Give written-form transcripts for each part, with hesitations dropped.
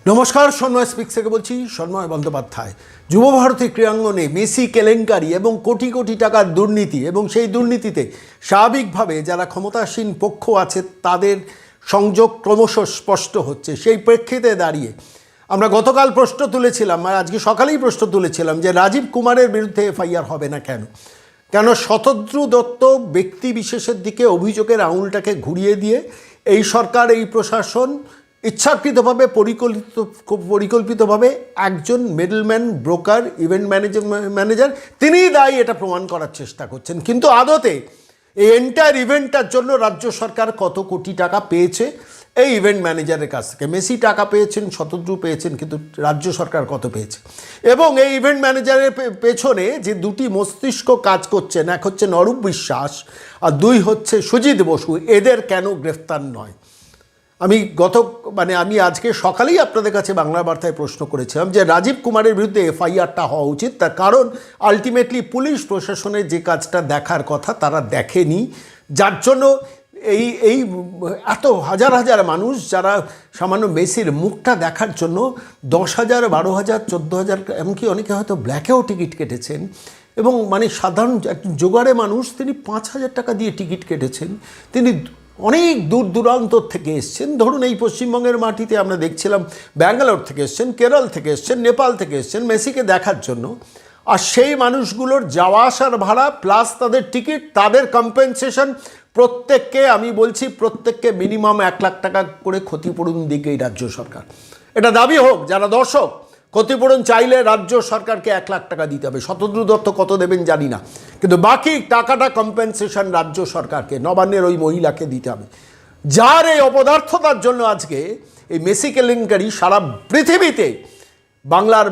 নমস্কার, সন্ময় স্পিক্স থেকে বলছি। সন্ময় বন্দ্যোপাধ্যায়। যুবভারতী ক্রীড়াঙ্গনে মেসি কেলেঙ্কারি এবং কোটি কোটি টাকার দুর্নীতি এবং সেই দুর্নীতিতে স্বাভাবিকভাবে যারা ক্ষমতাসীন পক্ষ আছে তাদের সংযোগ ক্রমশ স্পষ্ট হচ্ছে। সেই প্রেক্ষিতে দাঁড়িয়ে আমরা গতকাল প্রশ্ন তুলেছিলাম আর আজকে সকালেই প্রশ্ন তুলেছিলাম যে রাজীব কুমারের বিরুদ্ধে এফআইআর হবে না কেন। কেন শতদ্রু দত্ত ব্যক্তি বিশেষের দিকে অভিযোগের আঙুলটাকে ঘুরিয়ে দিয়ে এই সরকার, এই প্রশাসন ইচ্ছাকৃতভাবে পরিকল্পিতভাবে একজন মিডলম্যান, ব্রোকার, ইভেন্ট ম্যানেজার তিনিই দায়ী এটা প্রমাণ করার চেষ্টা করছেন। কিন্তু আদতে এই এন্টায়ার ইভেন্টটার জন্য রাজ্য সরকার কত কোটি টাকা পেয়েছে এই ইভেন্ট ম্যানেজারের কাছ থেকে? মেসি টাকা পেয়েছেন, শতদ্রু পেয়েছেন, কিন্তু রাজ্য সরকার কত পেয়েছে? এবং এই ইভেন্ট ম্যানেজারের পেছনে যে দুটি মস্তিষ্ক কাজ করছেন, এক হচ্ছে অরূপ বিশ্বাস আর দুই হচ্ছে সুজিত বসু, এদের কেন গ্রেফতার নয়? আমি আজকে সকালেই আপনাদের কাছে বাংলা বার্তায় প্রশ্ন করেছিলাম যে রাজীব কুমারের বিরুদ্ধে এফআইআরটা হওয়া উচিত। তার কারণ আলটিমেটলি পুলিশ প্রশাসনের যে কাজটা দেখার কথা তারা দেখেনি, যার জন্য এই এত হাজার হাজার মানুষ যারা সামান্য মেসির মুখটা দেখার জন্য 10,000, 12,000, 14,000, এমনকি অনেকে হয়তো ব্ল্যাকেও টিকিট কেটেছেন। এবং সাধারণ একজন জোগাড়ে মানুষ, তিনি 5,000 টাকা দিয়ে টিকিট কেটেছেন। তিনি অনেক দূর দূরান্ত থেকে এসছেন। ধরুন এই পশ্চিমবঙ্গের মাটিতে আমরা দেখছিলাম ব্যাঙ্গালোর থেকে এসছেন, কেরল থেকে এসছেন, নেপাল থেকে এসছেন মেসিকে দেখার জন্য। আর সেই মানুষগুলোর যাওয়া আসার ভাড়া প্লাস তাদের টিকিট, তাদের কম্পেনসেশন, প্রত্যেককে আমি বলছি প্রত্যেককে মিনিমাম 1 লাখ টাকা করে ক্ষতিপূরণ দিকে এই রাজ্য সরকার। এটা দাবি হোক, যারা দর্শক ক্ষতিপূরণ চাইলে রাজ্য সরকারকে 1 লাখ টাকা দিতে হবে। শতদ্রু দত্ত কত দেবেন জানি না, কিন্তু বাকি টাকাটা কম্পেনসেশন রাজ্য সরকারকে, নবান্নের ওই মহিলাকে দিতে হবে, যার এই অপদার্থতার জন্য আজকে এই মেসি কেলেঙ্কারি সারা পৃথিবীতে বাংলার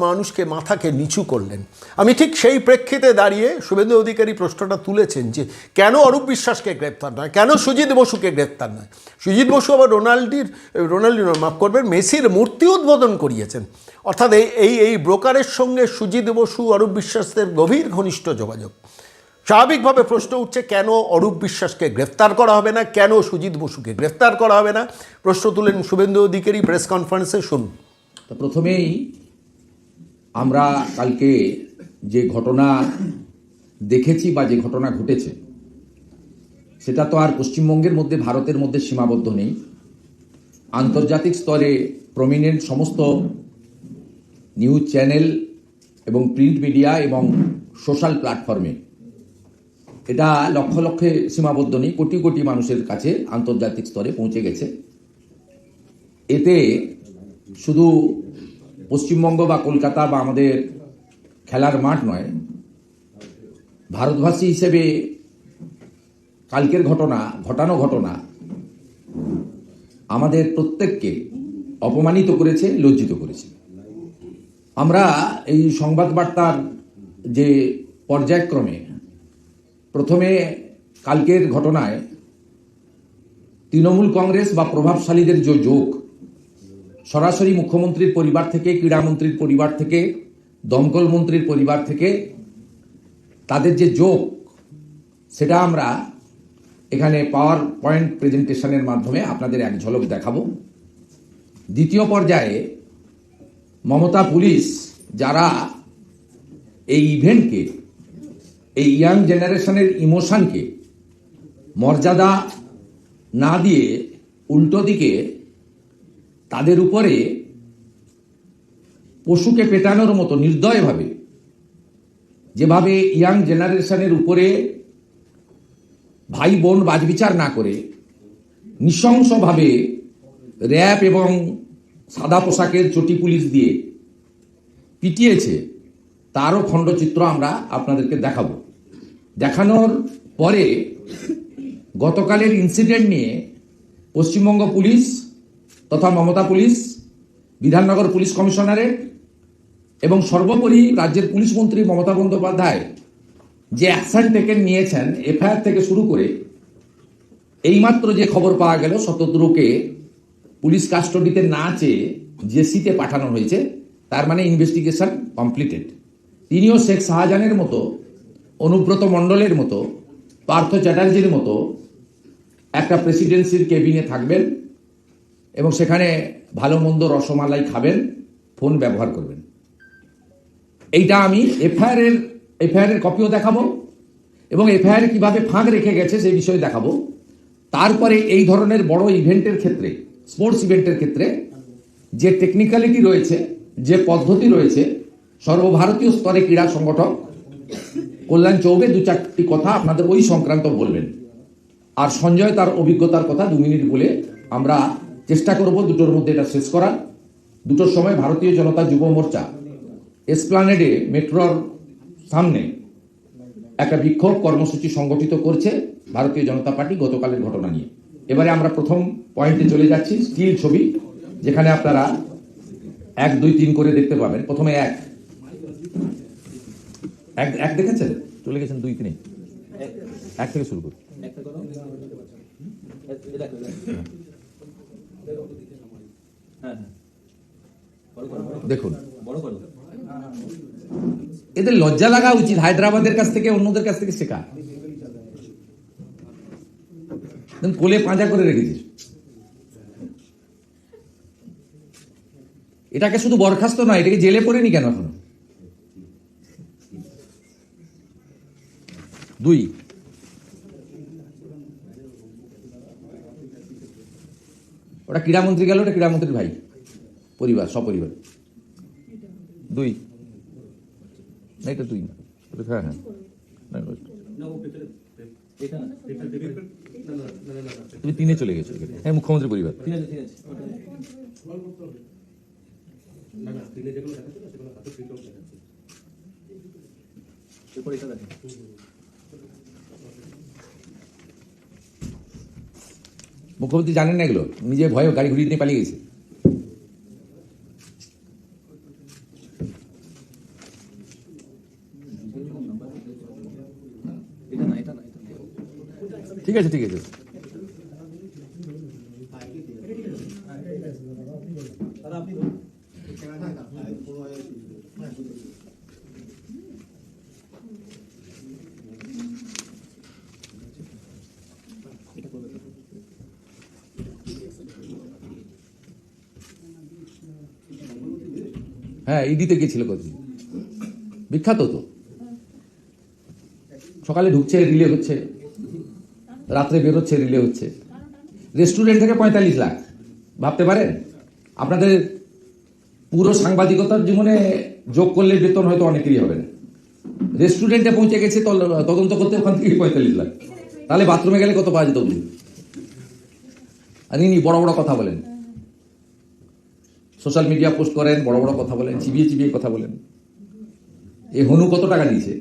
মানুষকে মাথাকে নিচু করলেন। আমি ঠিক সেই প্রেক্ষিতে দাঁড়িয়ে শুভেন্দু অধিকারী প্রশ্নটা তুলেছেন যে কেন অরূপ বিশ্বাসকে গ্রেপ্তার নয়, কেন সুজিত বসুকে গ্রেপ্তার নয়। সুজিত বসু আবার রোনাল্ডিনো মাফ করবেন, মেসির মূর্তি উদ্বোধন করিয়েছেন। অর্থাৎ এই ব্রোকারের সঙ্গে সুজিত বসু, অরূপ বিশ্বাসের গভীর ঘনিষ্ঠ যোগাযোগ। স্বাভাবিকভাবে প্রশ্ন উঠছে কেন অরূপ বিশ্বাসকে গ্রেফতার করা হবে না, কেন সুজিত বসুকে গ্রেফতার করা হবে না। প্রশ্ন তুলেন শুভেন্দু অধিকারী প্রেস কনফারেন্সে, শুনুন। তো প্রথমেই আমরা কালকে যে ঘটনা দেখেছি বা যে ঘটনা ঘটেছে সেটা তো আর পশ্চিমবঙ্গের মধ্যে, ভারতের মধ্যে সীমাবদ্ধ নেই। আন্তর্জাতিক স্তরে প্রমিনেন্ট সমস্ত নিউজ চ্যানেল এবং প্রিন্ট মিডিয়া এবং সোশ্যাল প্ল্যাটফর্মে এটা লক্ষ লক্ষে সীমাবদ্ধ নেই, কোটি কোটি মানুষের কাছে আন্তর্জাতিক স্তরে পৌঁছে গেছে। এতে শুধু পশ্চিমবঙ্গ বা কলকাতা বা আমাদের খেলার মাঠ নয়, ভারতবাসী হিসেবে কালকের ঘটানো ঘটনা আমাদের প্রত্যেককে অপমানিত করেছে, লজ্জিত করেছে। আমরা এই সংবাদ বার্তার যে পর্যায়ক্রমে প্রথমে কালকের ঘটনায় তৃণমূল কংগ্রেস বা প্রভাবশালীদের যে যোগ, সরাসরি মুখ্যমন্ত্রীর পরিবার থেকে, ক্রীড়ামন্ত্রীর পরিবার থেকে, দমকল মন্ত্রীর পরিবার থেকে তাদের যে যোগ, সেটা আমরা এখানে পাওয়ার পয়েন্ট প্রেজেন্টেশনের মাধ্যমে আপনাদের এক ঝলক দেখাবো। দ্বিতীয় পর্যায়ে মমতা পুলিশ যারা এই ইভেন্টকে, এই ইয়াং জেনারেশনের ইমোশনকে মর্যাদা না দিয়ে উল্টো দিকে তাদের উপরে পশুকে পেটানোর মতো নির্দয়ভাবে যেভাবে ইয়াং জেনারেশনের উপরে ভাই বোন বাজবিচার না করে নৃশংসভাবে র্যাব এবং সাদা পোশাকের চটি পুলিশ দিয়ে পিটিয়েছে, তারও খণ্ডচিত্র আমরা আপনাদেরকে দেখাবো। দেখানোর পরে গতকালের ইনসিডেন্ট নিয়ে পশ্চিমবঙ্গ পুলিশ তথা Mamata police, Bidhannagar police commissionerate এবং সর্বোপরি রাজ্যের পুলিশ মন্ত্রী মমতা বন্দ্যোপাধ্যায় যে অ্যাকশন টেকেন নিয়েছেন, এফআইআর থেকে শুরু করে এইমাত্র যে খবর পাওয়া গেল শতদ্রুকে পুলিশ কাস্টডিতে না চেয়ে জেসিতে পাঠানো হয়েছে, তার মানে ইনভেস্টিগেশন কমপ্লিটেড। তিনিও শেখ শাহজাহানের মতো, অনুব্রত মণ্ডলের মতো, পার্থ চ্যাটার্জির মতো একটা প্রেসিডেন্সির কেবিনে থাকবেন এবং সেখানে ভালো মন্দ রসমালাই খাবেন, ফোন ব্যবহার করবেন। এইটা আমি এফআইআর এর কপিও দেখাবো এবং এফআইআর কিভাবে ফাঁক রেখে গেছে সেই বিষয়ে দেখাবো। তারপরে এই ধরনের বড় ইভেন্টের ক্ষেত্রে, স্পোর্টস ইভেন্টের ক্ষেত্রে যে টেকনিক্যালিটি রয়েছে, যে পদ্ধতি রয়েছে, সর্বভারতীয় স্তরে ক্রীড়া সংগঠক কল্যাণ চৌবে 2-4টি কথা আপনাদের ওই সংক্রান্ত বলবেন। আর সঞ্জয় তার অভিজ্ঞতার কথা 2 মিনিট বলে আমরা চেষ্টা করব 2টোর মধ্যে এটা শেষ করার। 2টোর সময় ভারতীয় জনতা যুব মোর্চা এসপ্লানেডে মেট্রোর সামনে একটা বিক্ষোভ কর্মসূচি সংগঠিত করছে ভারতীয় জনতা পার্টি গতকালের ঘটনা নিয়ে। এবারে আমরা প্রথম পয়েন্টে চলে যাচ্ছি, স্টিল ছবি, যেখানে আপনারা 1, 2, 3 করে দেখতে পাবেন। প্রথমে এক দেখেছেন, চলে গেছেন 2, 3, 1 থেকে শুরু করুন। দেখুন, এদের লজ্জা লাগা উচিত হায়দ্রাবাদের কাছ থেকে, অন্যদের কাছ থেকে শেখা। কোলে পাঁজা করে রেখেছিস। এটাকে শুধু বরখাস্ত নয়, এটাকে জেলে পড়েনি কেন এখন? 2, ওটা ক্রীড়ামন্ত্রী গেল, ওটা ক্রীড়ামন্ত্রীর ভাই, পরিবার, সপরিবার। 2 না, এটা 2 না, হ্যাঁ হ্যাঁ, তুমি 3-এ চলে গেছো। হ্যাঁ, মুখ্যমন্ত্রী পরিবার। মুখ্যমন্ত্রী জানেন না এগুলো, নিজে ভয়ে গাড়ি ঘুরিয়ে নিয়ে পালিয়ে গেছে। ঠিক আছে, ঠিক আছে। হ্যাঁ, ইডিতে গেছিল কতদিন, বিখ্যাত তো। সকালে ঢুকছে, রিলে হচ্ছে, রাত্রে বেরোচ্ছে, রিলে হচ্ছে। রেস্টুরেন্ট থেকে 45 লাখ, ভাবতে পারেন? আপনাদের পুরো সাংবাদিকতার জীবনে যোগ করলে বেতন হয়তো অনেকেরই হবে না। রেস্টুরেন্টে পৌঁছে গেছে তদন্ত করতে, ওখান থেকে 45 লাখ। তাহলে বাথরুমে গেলে কত পাওয়া যেত? আর ইনি বড় বড় কথা বলেন, সোশ্যাল মিডিয়া পোস্ট করেন, বড় বড় কথা বলেন, চিবিয়ে চিবিয়ে কথা বলেন। এই হনু কত টাকা দিয়েছে?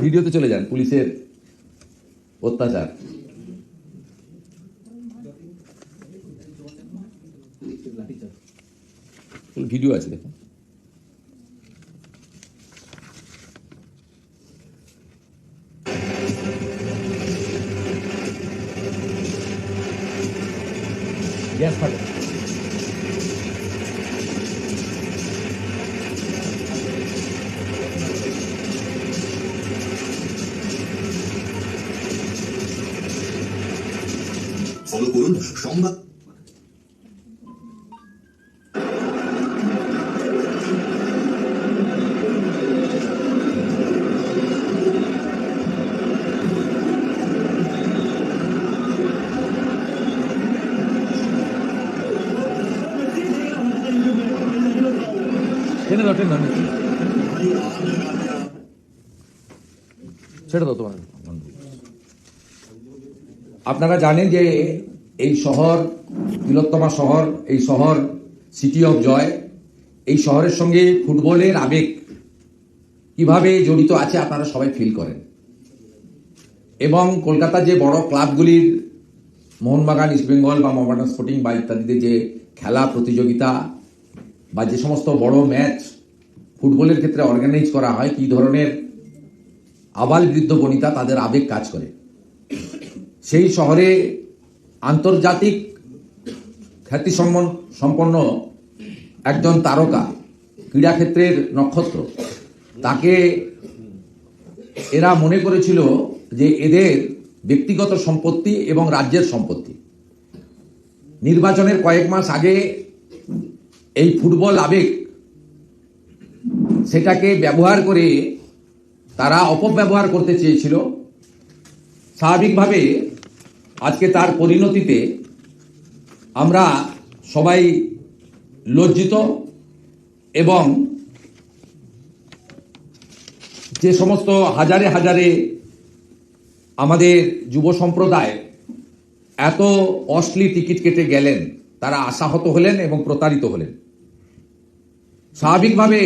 ভিডিওতে চলে যান, পুলিশের অত্যাচার। ভিডিও আছে, দেখুন। গ্যাস ফাটে। ফলো করুন সংবাদ। টেনে দাও, টেনে দাও, ছেড়ে দাও তোমার। আপনারা জানেন যে এই শহর, তিলোত্তমা শহর, এই শহর সিটি অফ জয়, এই শহরের সঙ্গে ফুটবলের আবেগ কিভাবে জড়িত আছে আপনারা সবাই ফিল করেন। এবং কলকাতার যে বড় ক্লাবগুলির, মোহনবাগান, ইস্টবেঙ্গল বা মোহামেডান স্পোর্টিং বা ইত্যাদিতে যে খেলা প্রতিযোগিতা বা যে সমস্ত বড় ম্যাচ ফুটবলের ক্ষেত্রে অর্গানাইজ করা হয়, কি ধরনের আবাল বৃদ্ধ বনিতা তাদের আবেগ কাজ করে। সেই শহরে আন্তর্জাতিক খ্যাতি সম্পন্ন একজন তারকা, ক্রীড়াক্ষেত্রের নক্ষত্র, তাকে এরা মনে করেছিল যে এদের ব্যক্তিগত সম্পত্তি এবং রাজ্যের সম্পত্তি। নির্বাচনের কয়েক মাস আগে এই ফুটবল আবেগ সেটাকে ব্যবহার করে তারা অপব্যবহার করতে চেয়েছিল। স্বাভাবিকভাবে আজকে তার পরিণতিতে আমরা সবাই লজ্জিত এবং যে সমস্ত হাজারে হাজারে আমাদের যুব সম্প্রদায় এত অশ্লীল টিকিট কেটে গেলেন, তারা আশাহত হলেন এবং প্রতারিত হলেন। স্বাভাবিকভাবে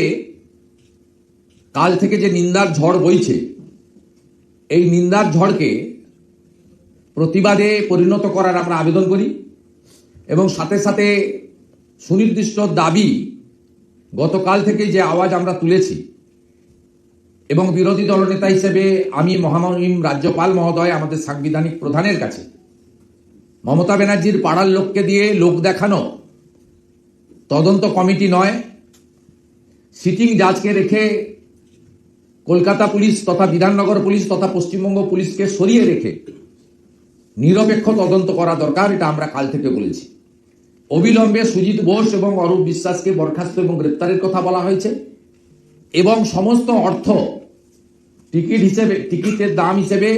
কাল থেকে যে নিন্দার ঝড় বইছে, এই নিন্দার ঝড়কে প্রতিবাদে পরিণত করার আমরা আবেদন করি এবং সাথে সাথে সুনির্দিষ্ট দাবি গতকাল থেকে যে আওয়াজ আমরা তুলেছি এবং বিরোধী দলনেতা হিসেবে আমি মহামহিম রাজ্যপাল মহোদয় আমাদের সাংবিধানিক প্রধানের কাছে মমতা ব্যানার্জির পাড়ার লোককে দিয়ে লোক দেখানো তদন্ত কমিটি নয়, সিটিং জাজকে রেখে কলকাতা পুলিশ তথা বিধাননগর পুলিশ তথা পশ্চিমবঙ্গ পুলিশকে সরিয়ে রেখে নিরপেক্ষ তদন্ত করা দরকার, এটা আমরা কাল থেকে বলেছি। অবিলম্বে সুজিত বোস এবং অরূপ বিশ্বাসকে বরখাস্ত এবং গ্রেপ্তারের কথা বলা হয়েছে এবং সমস্ত অর্থ টিকিটের দাম হিসেবে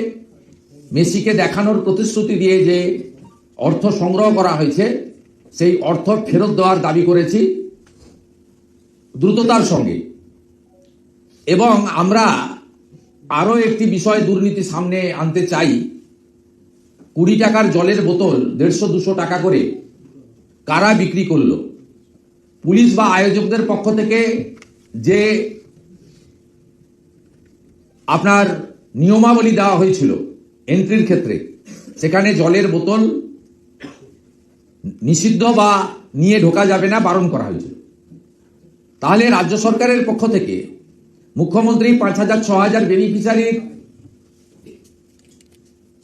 মেসিকে দেখানোর প্রতিশ্রুতি দিয়ে যে অর্থ সংগ্রহ করা হয়েছে সেই অর্থ ফেরত দেওয়ার দাবি করেছি দ্রুততার সঙ্গে। এবং আমরা আরো একটি বিষয় দুর্নীতি সামনে আনতে চাই। 20 টাকার জলের বোতল 150-200 টাকা করে কারা বিক্রি করলো? পুলিশ বা আয়োজকদের পক্ষ থেকে যে আপনার নিয়মাবলী দেওয়া হয়েছিল এন্ট্রির ক্ষেত্রে, সেখানে জলের বোতল নিষিদ্ধ বা নিয়ে ঢোকা যাবে না, বারণ করা হয়েছিল। তাহলে রাজ্য সরকারের পক্ষ থেকে মুখ্যমন্ত্রী 5,000-6,000 বেনিফিশিয়ারির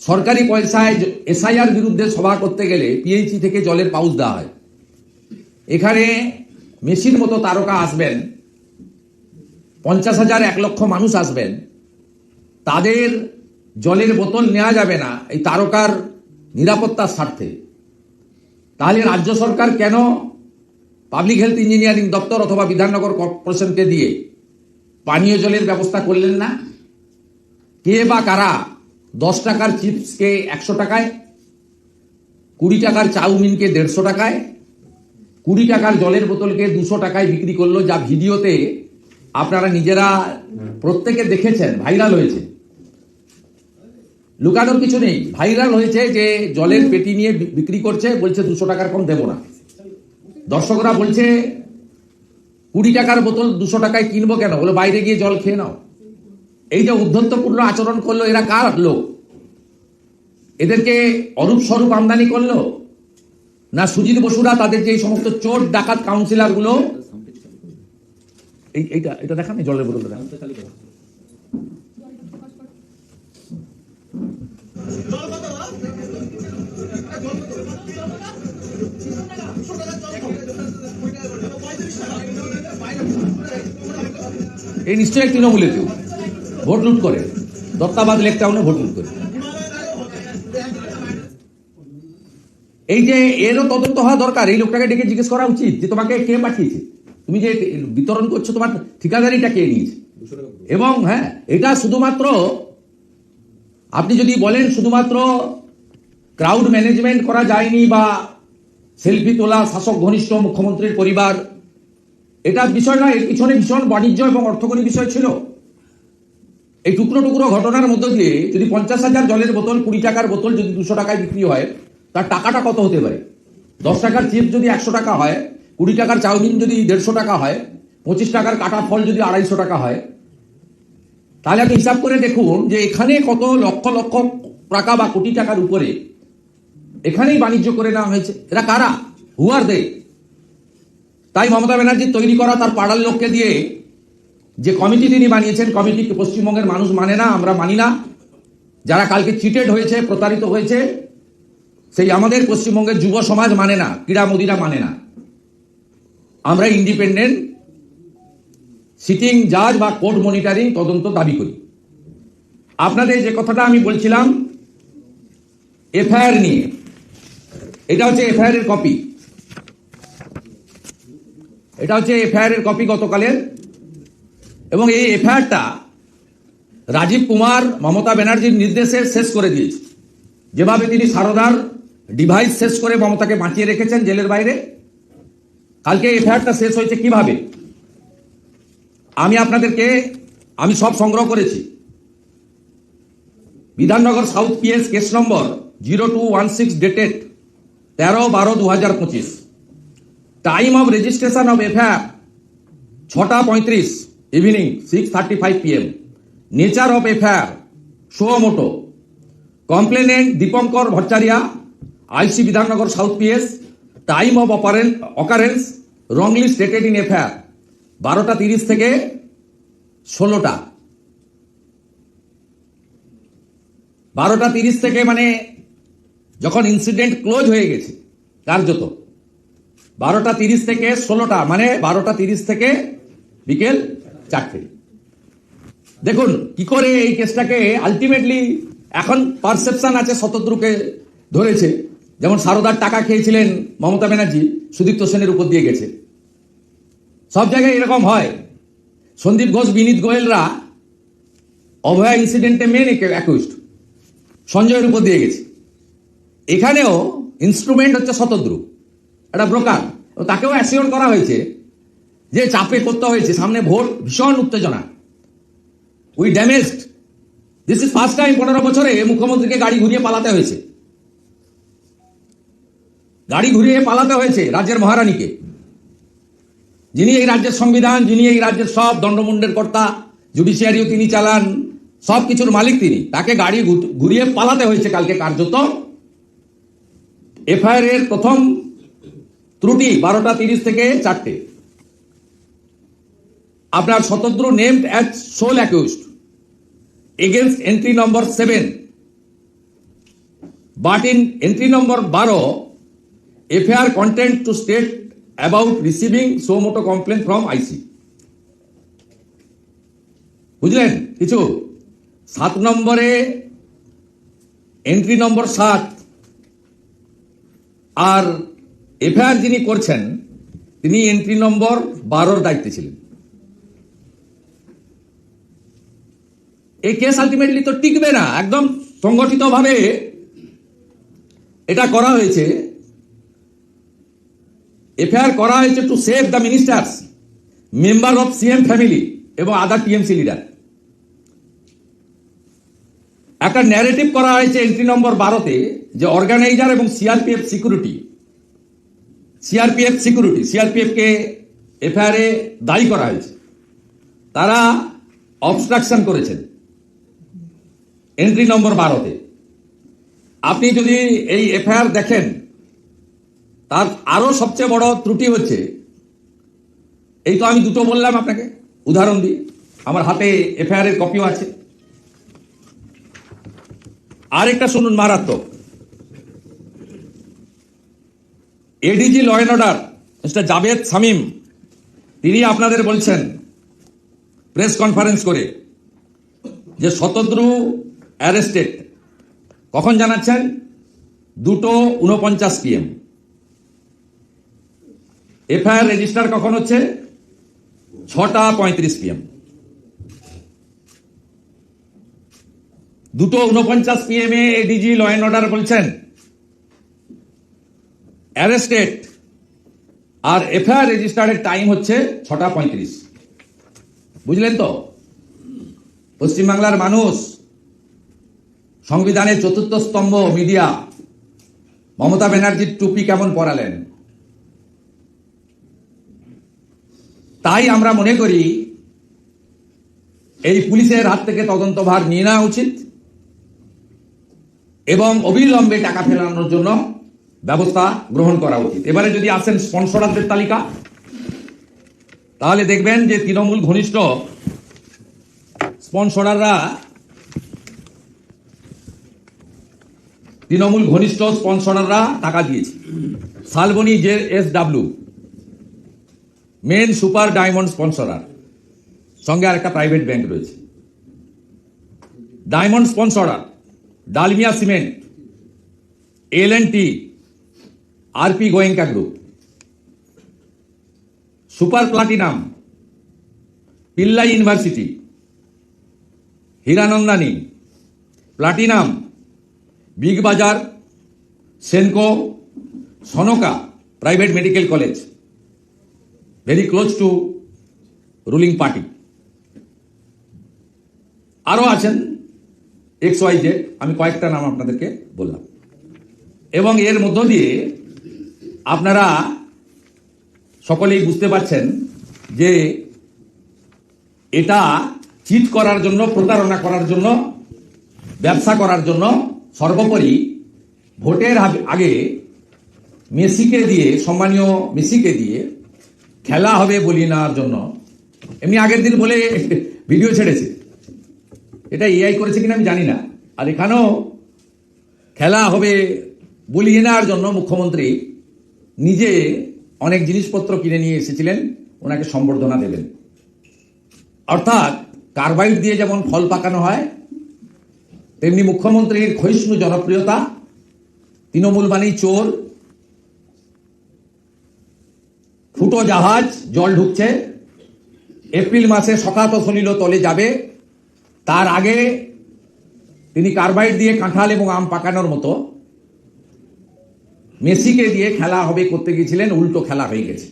সরকারি পয়সায় এসআইআর বিরুদ্ধে সভা করতে গেলে পিএইচি থেকে জলের পাউচ দেওয়া হয়। এখানে মেসির মতো তারকা আসবেন, 50,000 1 লক্ষ মানুষ আসবেন, তাদের জলের বোতল নেওয়া যাবে না এই তারকার নিরাপত্তার স্বার্থে। তাহলে রাজ্য সরকার কেন পাবলিক হেলথ ইঞ্জিনিয়ারিং দপ্তর অথবা বিধাননগর কর্পোরেশনকে দিয়ে পানীয় জলের ব্যবস্থা করলেন না? কে বা কারা 10 টাকার চিপসকে 100 টাকায়, 20 টাকার চাউমিনকে 150 টাকায়, 20 টাকার জলের বোতলকে 200 টাকায় বিক্রি করলো, যা ভিডিওতে আপনারা নিজেরা প্রত্যেকে দেখেছেন, ভাইরাল হয়েছে। লুকানোর কিছু নেই, ভাইরাল হয়েছে যে জলের পেটি নিয়ে বিক্রি করছে, বলছে 200 টাকার কম দেব না। দর্শকরা বলছে 20 টাকার বোতল 200 টাকায় কিনবো কেন? বলে বাইরে গিয়ে জল খেয়ে নাও। এই যে উদ্ধত্তপূর্ণ আচরণ করলো, এরা কার লোক? এদেরকে অরূপ স্বরূপ আমদানি করলো না সুজিত বসুরা তাদের যে সমস্ত চোর ডাকাত কাউন্সিলর গুলো? এটা দেখান, জলের বোতলটা দেখান। এই নিশ্চয়ই তৃণমূলের কেউ ভোট লুট করে, দত্তাবাদ লেক টাউনে ভোট লুট করে। এই যে এরও তদন্ত হওয়া দরকার। এই লোকটাকে ডেকে জিজ্ঞেস করা উচিত যে তোমাকে কে পাঠিয়েছে, তুমি যে বিতরণ করছো তোমার ঠিকাদারিটা কে নিয়েছে। এবং হ্যাঁ, এটা শুধুমাত্র আপনি যদি বলেন শুধুমাত্র ক্রাউড ম্যানেজমেন্ট করা যায়নি বা সেলফি তোলা শাসক ঘনিষ্ঠ মুখ্যমন্ত্রীর পরিবার, এটা বিষয় নয়। এর পিছনে ভীষণ বাণিজ্য এবং অর্থকরী বিষয় ছিল। এই টুকরো টুকরো ঘটনার মধ্য দিয়ে যদি 50,000 জলের বোতল 20 টাকার বোতল যদি 200 টাকায় বিক্রি হয়, তার টাকাটা কত হতে পারে? 10 টাকার চিপস যদি 100 টাকা হয়, 20 টাকার চাউমিন যদি 150 টাকা হয়, 25 টাকার কাটা ফল যদি 250 টাকা হয়, তাহলে আপনি হিসাব করে দেখুন যে এখানে কত লক্ষ লক্ষ টাকা বা কোটি টাকার উপরে এখানেই বাণিজ্য করে নেওয়া হয়েছে। এরা কারা? হু আর দে? তাই মমতা ব্যানার্জির তৈরি করা তার পাড়ার লোককে দিয়ে যে কমিটি তিনি বানিয়েছেন, কমিটিকে পশ্চিমবঙ্গের মানুষ মানে না, আমরা মানি না। যারা কালকে চিটেড হয়েছে, প্রতারিত হয়েছে, সেই আমাদের পশ্চিমবঙ্গের যুব সমাজ মানে না, ক্রীড়া মোদীরা মানে না। আমরা ইন্ডিপেন্ডেন্ট সিটিং জাজ বা কোর্ট মনিটরিং তদন্ত দাবি করি। আপনাদের যে কথাটা আমি বলছিলাম এফআইআর নিয়ে, এটা হচ্ছে এফআইআর এর কপি, এটা হচ্ছে এফআইআর এর কপি গতকালের। এবং এই এফআইআরটা রাজীব কুমার মমতা ব্যানার্জির নির্দেশে শেষ করে দিয়েছে। যেভাবে তিনি সারদার ডিভাইস শেষ করে মমতাকে বাঁচিয়ে রেখেছেন জেলের বাইরে, কালকে এফআইআরটা শেষ হয়েছে কিভাবে আমি সব সংগ্রহ করেছি। Bidhannagar south PS case number 0216 dated 13/12/2025, time of registration of FIR 6:35 evening 6:35 PM, nature of FIR suo motu, complainant Dipankar Bhattacharya, IC Bidhannagar south PS, time of occurrence wrongly stated in FIR 12:30 থেকে 16টা, 12:30 থেকে মানে যখন ইনসিডেন্ট ক্লোজ হয়ে গেছে কার্যত, 12:30 থেকে 16টা মানে 12:30 থেকে বিকেল 4টে। দেখুন কি করে এই কেসটাকে আলটিমেটলি এখন পারসেপশন আছে শতদ্রুকে ধরেছে, যেমন সারদার টাকা খেয়েছিলেন মমতা ব্যানার্জি, সুদীপ্ত সেনের উপর দিয়ে গেছে। সব জায়গায় এরকম হয়। সন্দীপ ঘোষ, বিনীত গোয়েলরা অভয়া ইনসিডেন্টে মেন অ্যাকিউজড, সঞ্জয়ের উপর দিয়ে গেছে। এখানেও ইনস্ট্রুমেন্ট হচ্ছে শতদ্রু, একটা ব্রোকার, তাকেও অ্যাসিওর করা হয়েছে যে চাপে করতে হয়েছে, সামনে ভোট, ভীষণ উত্তেজনা, we damaged, this is first time 15 বছরে মুখ্যমন্ত্রীকে গাড়ি ঘুরিয়ে পালাতে হয়েছে, রাজ্যের মহারানীকে, যিনি এই রাজ্যের সংবিধান, যিনি এই রাজ্যের সব দণ্ডমুণ্ডের কর্তা, জুডিশিয়ারিও তিনি চালান, সব কিছুর মালিক তিনি, তাকে গাড়ি ঘুরিয়ে পালাতে হয়েছে কালকে কার্যত। এফআইআর এর প্রথম ত্রুটি 12:30 থেকে 4টে। আপনার Shatadru named as sole accused against entry number 7, but in entry number 12 FIR content to state about receiving so moto complaint from IC, বুঝলেন কিছু। 7 নম্বরে এন্ট্রি নম্বর 7, আর এফআইআর যিনি করছেন তিনি এন্ট্রি নম্বর 12 দায়িত্বে ছিলেন। এই কেস আলটিমেটলি তো টিকবে না, একদম সংগঠিতভাবে এটা করা হয়েছে। এফআইআর করা হয়েছে to save the ministers, member of CM family এবং আদার টিএমসি লিডার। একটা ন্যারেটিভ করা হয়েছে এন্ট্রি নম্বর 12তে যে অর্গানাইজার এবং সিআরপিএফ কে এফআইআর এ দায়ী করা হয়েছে, তারা অবস্ট্রাকশন করেছেন এন্ট্রি নম্বর 12তে। আপনি যদি এই এফআইআর দেখেন, তার আরো সবচেয়ে বড় ত্রুটি হচ্ছে, এই তো আমি দুটো বললাম আপনাকে, উদাহরণ দিই, আমার হাতে এফআইআর এর কপিও আছে। আরেকটা শুনুন মারাত্মক, ADG law and order mister Javed Shamim, তিনি আপনাদের বলছেন প্রেস কনফারেন্স করে যে শতদ্রু অ্যারেস্টেড, কখন জানাচ্ছেন? 2:49 PM। এফআইআর রেজিস্টার কখন হচ্ছে? 6:35 PM। 2:49 PM এ এডিজি ল অ্যান্ড অর্ডার বলছেন অ্যারেস্টেড, আর এফআইআর রেজিস্টারের টাইম হচ্ছে 6:35। বুঝলেন তো? পশ্চিমবাংলার মানুষ, সংবিধানের চতুর্থ স্তম্ভ মিডিয়া, মমতা ব্যানার্জির টুপি কেমন পরালেন। তাই আমরা মনে করি এই পুলিশের হাত থেকে তদন্তভার নিয়ে নেওয়া উচিত এবং অবিলম্বে টাকা ফেরানোর জন্য ব্যবস্থা গ্রহণ করা উচিত। এবারে যদি আসেন স্পন্সরারদের তালিকা, তাহলে দেখবেন যে তৃণমূল ঘনিষ্ঠ স্পন্সরাররা টাকা দিয়েছে। Salboni JSW main super diamond sponsor, সঙ্গে আরেকটা প্রাইভেট ব্যাংক রয়েছে। Diamond sponsor, Dalmia cement, L&T, RP Goenka group, super platinum, Pillai university, Hiranandani, platinum, big bazaar, Senco, সনকা private medical college, very close to ruling party. আরও আছেন XYZ, আমি কয়েকটা নাম আপনাদেরকে বললাম। এবং এর মধ্য দিয়ে আপনারা সকলেই বুঝতে পারছেন যে এটা চিট করার জন্য, প্রতারণা করার জন্য, ব্যবসা করার জন্য, সর্বোপরি ভোটের আগে মেসিকে দিয়ে, সম্মানীয় মেসিকে দিয়ে খেলা হবে বলিয়ে নেওয়ার জন্য, এমনি আগের দিন বলে ভিডিও ছেড়েছে, এটা AI করেছে কিনা আমি জানি না। আর এখানেও খেলা হবে বলিয়ে নেওয়ার জন্য মুখ্যমন্ত্রী নিজে অনেক জিনিসপত্র কিনে নিয়ে এসেছিলেন ওনাকে সম্বর্ধনা দেবেন। অর্থাৎ কার্বাইড দিয়ে যেমন ফল পাকানো হয়, তেমনি মুখ্যমন্ত্রীর ক্ষয়িষ্ণু জনপ্রিয়তা, তৃণমূল মানেই চোর, ফুটো জাহাজ, জল ঢুকছে, এপ্রিল মাসে শকাত সলিল তলে যাবে, তার আগে তিনি কার্বাইড দিয়ে কাঁঠাল এবং আম পাকানোর মতো মেসিকে দিয়ে খেলা হবে করতে গিয়েছিলেন, উল্টো খেলা হয়ে গেছে।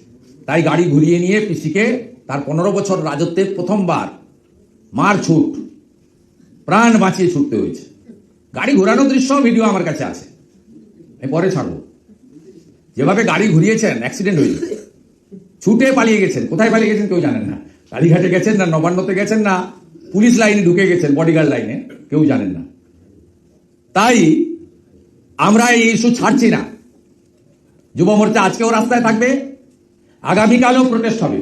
তাই গাড়ি ঘুরিয়ে নিয়ে পিসিকে তার 15 বছর রাজত্বের প্রথমবার মার ছুট, প্রাণ বাঁচিয়ে ছুটতে হয়েছে। গাড়ি ঘোরানোর দৃশ্য ভিডিও আমার কাছে আছে, আমি পরে ছাড়বো। যেভাবে গাড়ি ঘুরিয়েছেন, অ্যাক্সিডেন্ট হয়েছে, ছুটে পালিয়ে গেছেন। কোথায় পালিয়ে গেছেন কেউ জানেন না, কালীঘাটে গেছেন না নবান্নতে গেছেন না পুলিশ লাইনে ঢুকে গেছেন, বডিগার্ড লাইনে, কেউ জানেন না। তাই আমরা এই ইস্যু ছাড়ছি না। যুব মোর্চা আজকেও রাস্তায় থাকবে, আগামীকালও প্রোটেস্ট হবে।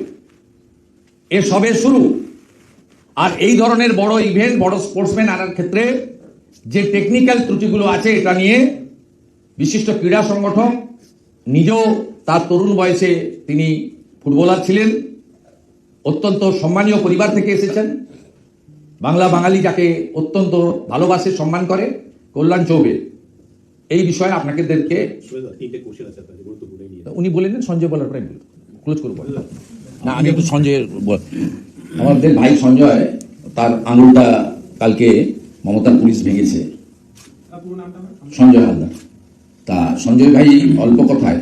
এ সবে শুরু। আর এই ধরনের বড় ইভেন্ট, বড় স্পোর্টসম্যান আনার ক্ষেত্রে যে টেকনিক্যাল ত্রুটিগুলো আছে, এটা নিয়ে বিশিষ্ট ক্রীড়া সংগঠক নিজেও তার তরুণ বয়সে তিনি ফুটবলার ছিলেন, অত্যন্ত সম্মানীয় পরিবার থেকে এসেছেন, বাংলা বাঙালি যাকে অত্যন্ত ভালোবাসে, সম্মান করে, কল্যাণ চৌবে। এই বিষয়ে আপনাদেরকে উনি বলে দেন, সঞ্জয় বলার পরে ক্লোজ করবো না, আগে একটু সঞ্জয়। আমাদের ভাই সঞ্জয়, তার আঙুলটা কালকে মমতার পুলিশ ভেঙেছে, সঞ্জয় হালদার। তা সঞ্জয় ভাই অল্প কথায়,